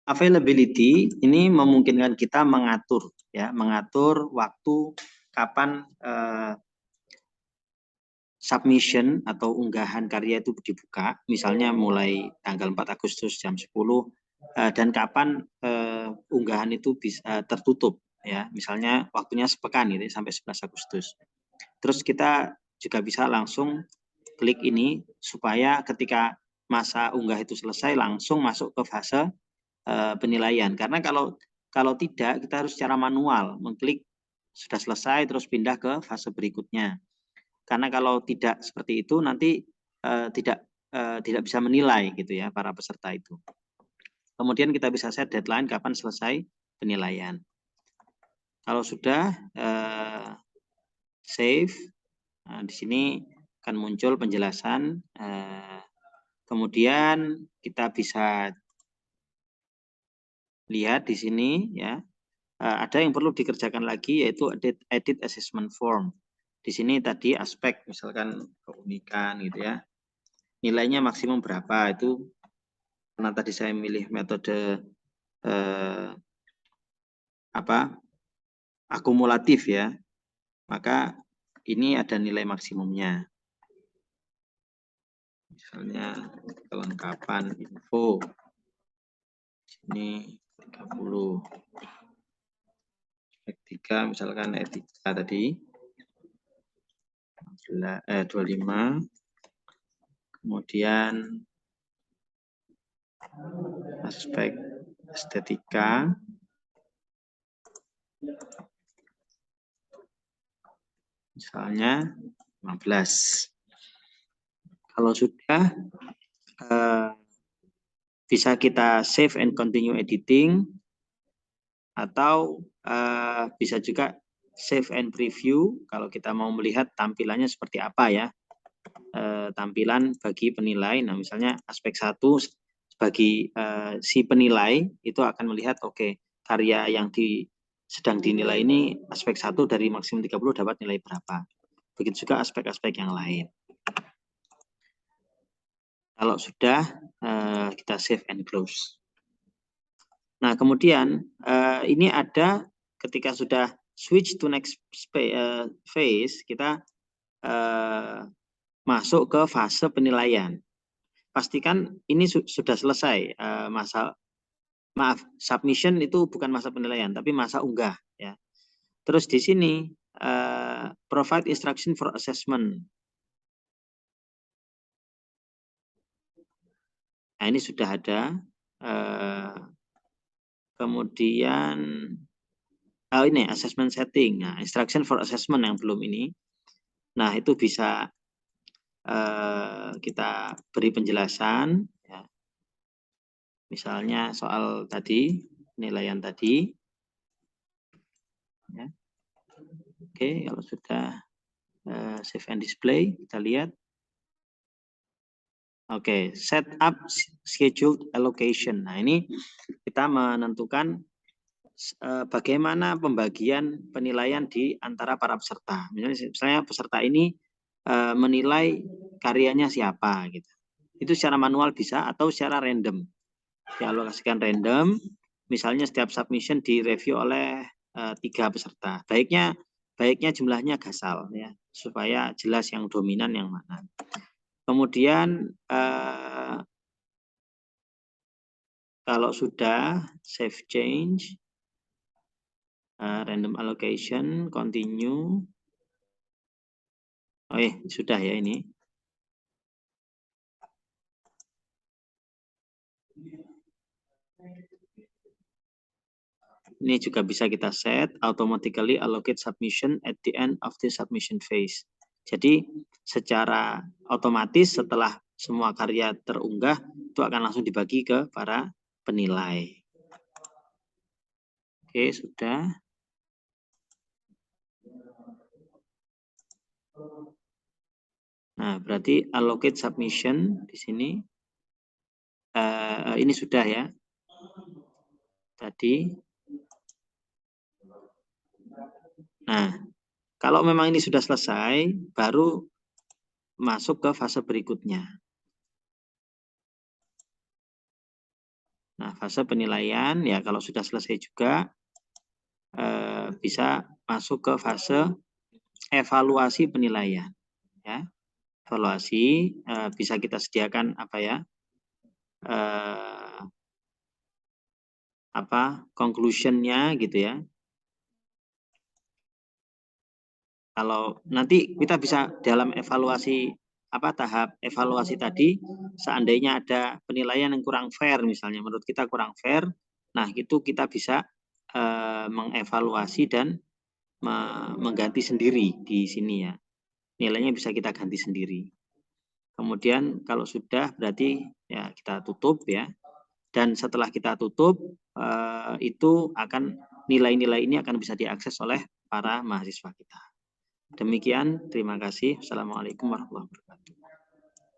Availability ini memungkinkan kita mengatur waktu kapan submission atau unggahan karya itu dibuka, misalnya mulai tanggal 4 Agustus jam 10 dan kapan unggahan itu bisa tertutup ya, misalnya waktunya sepekan gitu sampai 11 Agustus. Terus kita juga bisa langsung klik ini supaya ketika masa unggah itu selesai langsung masuk ke fase penilaian. Karena kalau tidak kita harus secara manual mengklik sudah selesai terus pindah ke fase berikutnya. Karena kalau tidak seperti itu nanti tidak bisa menilai gitu ya para peserta itu. Kemudian kita bisa set deadline kapan selesai penilaian. Kalau sudah save, di sini akan muncul penjelasan. Kemudian kita bisa lihat di sini ya, ada yang perlu dikerjakan lagi yaitu edit assessment form. Di sini tadi aspek misalkan keunikan gitu ya, nilainya maksimum berapa itu, karena tadi saya milih metode akumulatif ya, maka ini ada nilai maksimumnya. Misalnya kelengkapan info ini 30, aspek 3 misalkan etika tadi 25, kemudian aspek estetika misalnya 15. Kalau sudah bisa kita save and continue editing, atau bisa juga save and preview kalau kita mau melihat tampilannya seperti apa ya, tampilan bagi penilai. Nah misalnya aspek 1 bagi si penilai itu akan melihat oke, karya yang sedang dinilai ini aspek 1 dari maksimum 30 dapat nilai berapa. Begitu juga aspek-aspek yang lain. Kalau sudah kita save and close. Nah kemudian ini ada ketika sudah switch to next phase, kita masuk ke fase penilaian. Pastikan ini sudah selesai submission itu bukan masa penilaian tapi masa unggah ya. Terus di sini provide instruction for assessment. Nah ini sudah ada. Kemudian ini assessment setting. Nah instruction for assessment yang belum ini. Nah itu bisa kita beri penjelasan ya. Misalnya soal tadi penilaian tadi ya. Oke, kalau sudah save and display kita lihat. Oke, set up scheduled allocation. Nah ini kita menentukan bagaimana pembagian penilaian di antara para peserta. Misalnya peserta ini menilai karyanya siapa gitu. Itu secara manual bisa atau secara random. Dialokasikan random, misalnya setiap submission direview oleh 3 peserta. Baiknya jumlahnya gasal ya, supaya jelas yang dominan yang mana. Kemudian kalau sudah save change, random allocation, continue. Oh sudah ya ini. Ini juga bisa kita set automatically allocate submission at the end of the submission phase. Jadi secara otomatis setelah semua karya terunggah itu akan langsung dibagi ke para penilai. Oke, sudah. Nah, berarti allocate submission di sini. Ini sudah ya. Tadi. Nah, kalau memang ini sudah selesai, baru masuk ke fase berikutnya. Nah, fase penilaian ya kalau sudah selesai juga bisa masuk ke fase evaluasi penilaian ya. Evaluasi bisa kita sediakan conclusion-nya gitu ya. Kalau nanti kita bisa dalam evaluasi tahap evaluasi tadi, seandainya ada penilaian yang kurang fair misalnya, menurut kita kurang fair, nah itu kita bisa mengevaluasi dan mengganti sendiri di sini ya. Nilainya bisa kita ganti sendiri. Kemudian kalau sudah berarti ya kita tutup ya. Dan setelah kita tutup itu akan nilai-nilai ini akan bisa diakses oleh para mahasiswa kita. Demikian, terima kasih. Assalamualaikum warahmatullahi wabarakatuh.